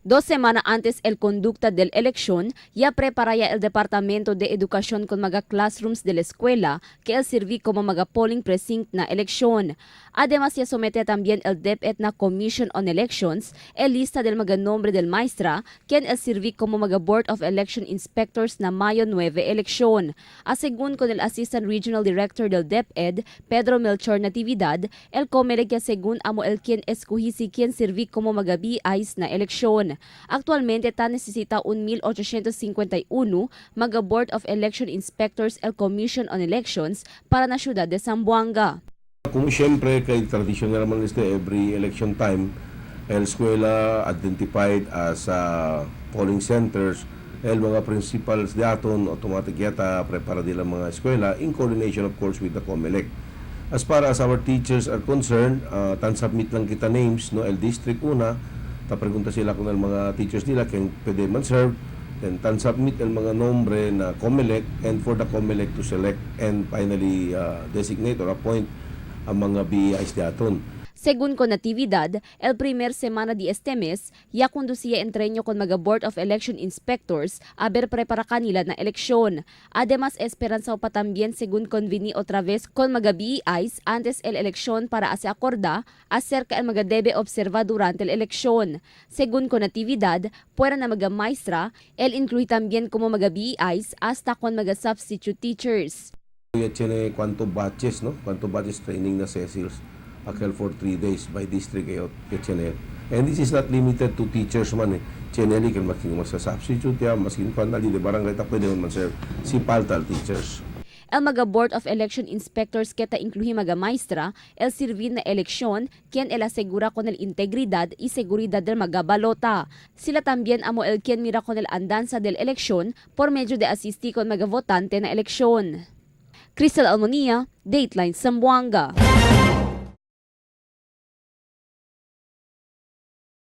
2 semanas antes el conducta del elección, ya preparaya el Departamento de Educación con mga classrooms de la escuela que el sirvi como mga polling precinct na eleksyon. Además, ya somete también el DepEd na Commission on Elections el lista del mga nombre del maestra quien el sirvi como mga Board of Election Inspectors na Mayo 9 eleksyon. Asegun con el Assistant Regional Director del DepEd, Pedro Melchor Natividad, el COMELEC ya según amo el quien escogisi quien sirvi como mga BIs na eleksyon. Actualmente, ta necesita 1,851 mga Board of Election Inspectors el Commission on Elections para na siyudad de Zamboanga. Como siyempre, kay traditional naman every election time, el eskwela identified as polling centers, el mga principals daton automatic yata prepara nila mga eskwela in coordination of course with the COMELEC. As far as our teachers are concerned, tan-submit lang kita names, no, el district una, ta-pregunta sila kung ang mga teachers nila kung pwede man-serve, then tan-submit ang mga nombre na COMELEC and for the COMELEC to select and finally designate or appoint ang mga BIs daton. Según con Natividad, el primer semana de este mes, ya conducía entreño con mga Board of Election Inspectors aber prepara kanila na eleksyon. Además, esperanza pa también según conveni otra vez con mga BIs antes el eleksyon para se acorda acerca el mga debe observa durante el eleksyon. Según con Natividad, puera na mga maestra, el incluye también como mga BIs hasta con mga substitute teachers. Ya tiene cuánto batches, no? Cuánto batches training na Cecils akal for 3 days by district tiene. And this is not limited to teachers man. Tiene kan making substitute ya, maskin panali de barangay ta pwede man serve si paltal teachers. El mga Board of Election Inspectors keta incluye mga maestra, el sirvin na eleksyon, quien el asegura con el integridad y seguridad del mga balota. Sila también amo el quien mira con el andanza del eleksyon por medio de asisti con mga votante na eleksyon. Crystal Almonia, Dateline Zamboanga.